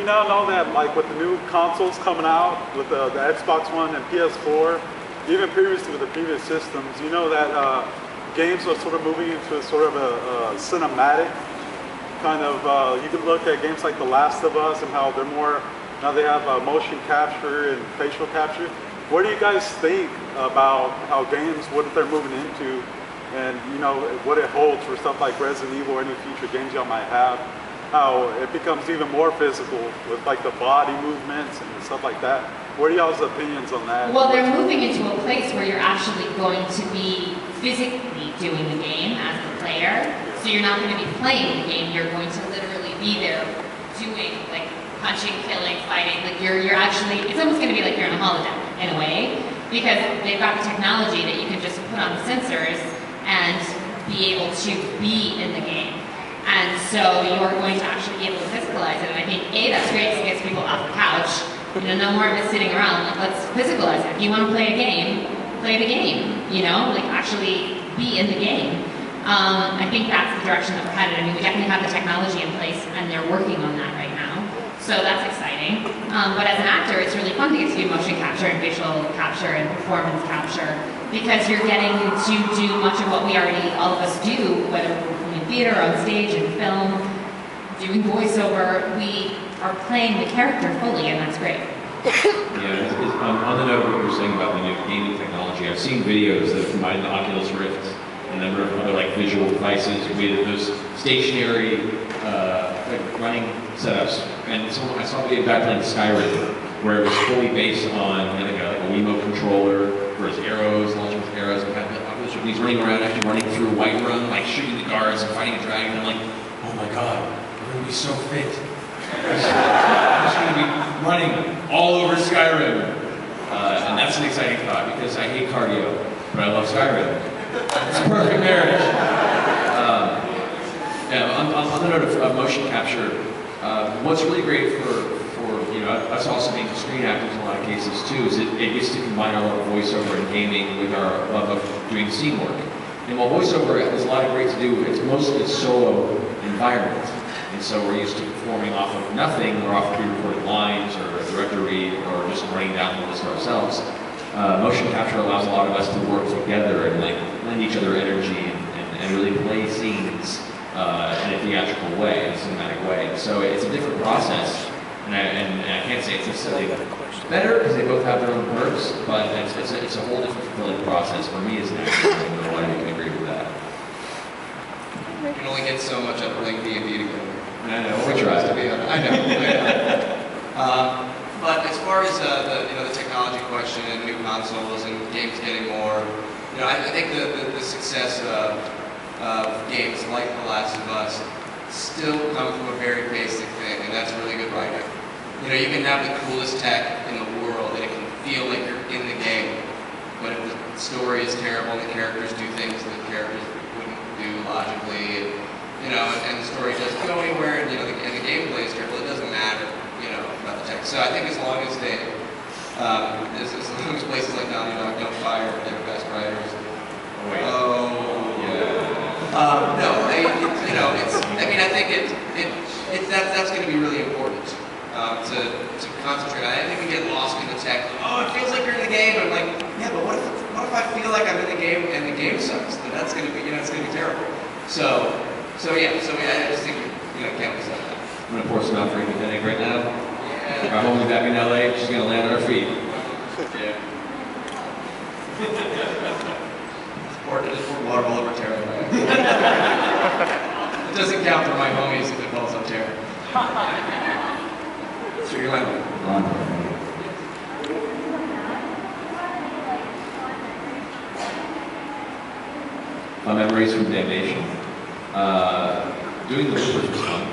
you now know that like with the new consoles coming out, with the Xbox One and PS4, even previously with the previous systems, you know that games are sort of moving into sort of a cinematic kind of, you can look at games like The Last of Us and how they're more, now they have motion capture and facial capture. What do you guys think about how games, what they're moving into, and you know, what it holds for stuff like Resident Evil or any future games y'all might have? How it becomes even more physical with like the body movements and stuff like that. What are y'all's opinions on that? Well, they're moving into a place where you're actually going to be physically doing the game as the player. So you're not going to be playing the game, you're going to literally be there doing like punching, killing, fighting. Like you're actually, it's almost going to be like you're in a holodeck in a way, because they've got the technology that you can just put on the sensors and be able to be in the game. And so you're going to actually be able to physicalize it. And I think, A, that's great because it gets people off the couch. You know, no more of it sitting around. Like, let's physicalize it. If you want to play a game, play the game. You know, like actually be in the game. I think that's the direction that we're headed. I mean, we definitely have the technology in place and they're working on that right now. So that's exciting. But as an actor, it's really fun to get to do motion capture and facial capture and performance capture because you're getting to do much of what we already, all of us do, whether we're in theater, on stage, in film, doing voiceover. We are playing the character fully, and that's great. Yeah, on the note of what you were saying about the new gaming technology, I've seen videos that combine the Oculus Rift and a number of other like visual devices with those stationary like running setups. And so I saw a video back playing Skyrim where it was fully based on like a Wiimote controller for his arrows, launching with arrows, and kind of he's running around, actually running through Whiterun, like shooting the guards and fighting a dragon. I'm like, oh my god, we're gonna be so fit. I'm just gonna be running all over Skyrim. And that's an exciting thought because I hate cardio, but I love Skyrim. It's a perfect marriage. Yeah, on the note of motion capture, what's really great for you know, us also being screen actors in a lot of cases too, is it gets to combine our love of voiceover and gaming with our love of doing scene work. And while voiceover has a lot of great to do, it's mostly a solo environment. And so we're used to performing off of nothing, or off of pre-recorded lines, or a director read, or just running down the list ourselves. Motion capture allows a lot of us to work together and like lend each other energy and really play scenes in a theatrical way, in a cinematic way. So it's a different process. And I can't say it's necessarily better because they both have their own perks, but it's a whole different fulfilling process for me as an actor. I don't know why you can agree with that. You can only get so much out of playing D&D together. I know, we're trying. I know. But as far as the technology question and new consoles and games getting more, you know, I think the success of games like The Last of Us still come from a very basic thing, and that's really good writing. You know, you can have the coolest tech in the world, and it can feel like you're in the game. But if the story is terrible, and the characters do things that the characters wouldn't do logically, and the story doesn't go anywhere, and the gameplay is terrible, it doesn't matter, about the tech. So I think as long as they, as long as places like Johnny Yong don't fire their best writers. No, I think that's going to be really important to concentrate on. I think we get lost in the tech. Oh, it feels like you're in the game. I'm like, yeah, but what if I feel like I'm in the game and the game sucks? Then that's going to be, it's going to be terrible. So I just think can't lose that. I'm going to pour some out for you, Nick, right now. Yeah. Our homie back in LA, she's going to land on her feet. Yeah. Just pour water all over Tara. It doesn't count for my homies if it falls on Tara. So you're like, my memories from Damnation. Doing the first responder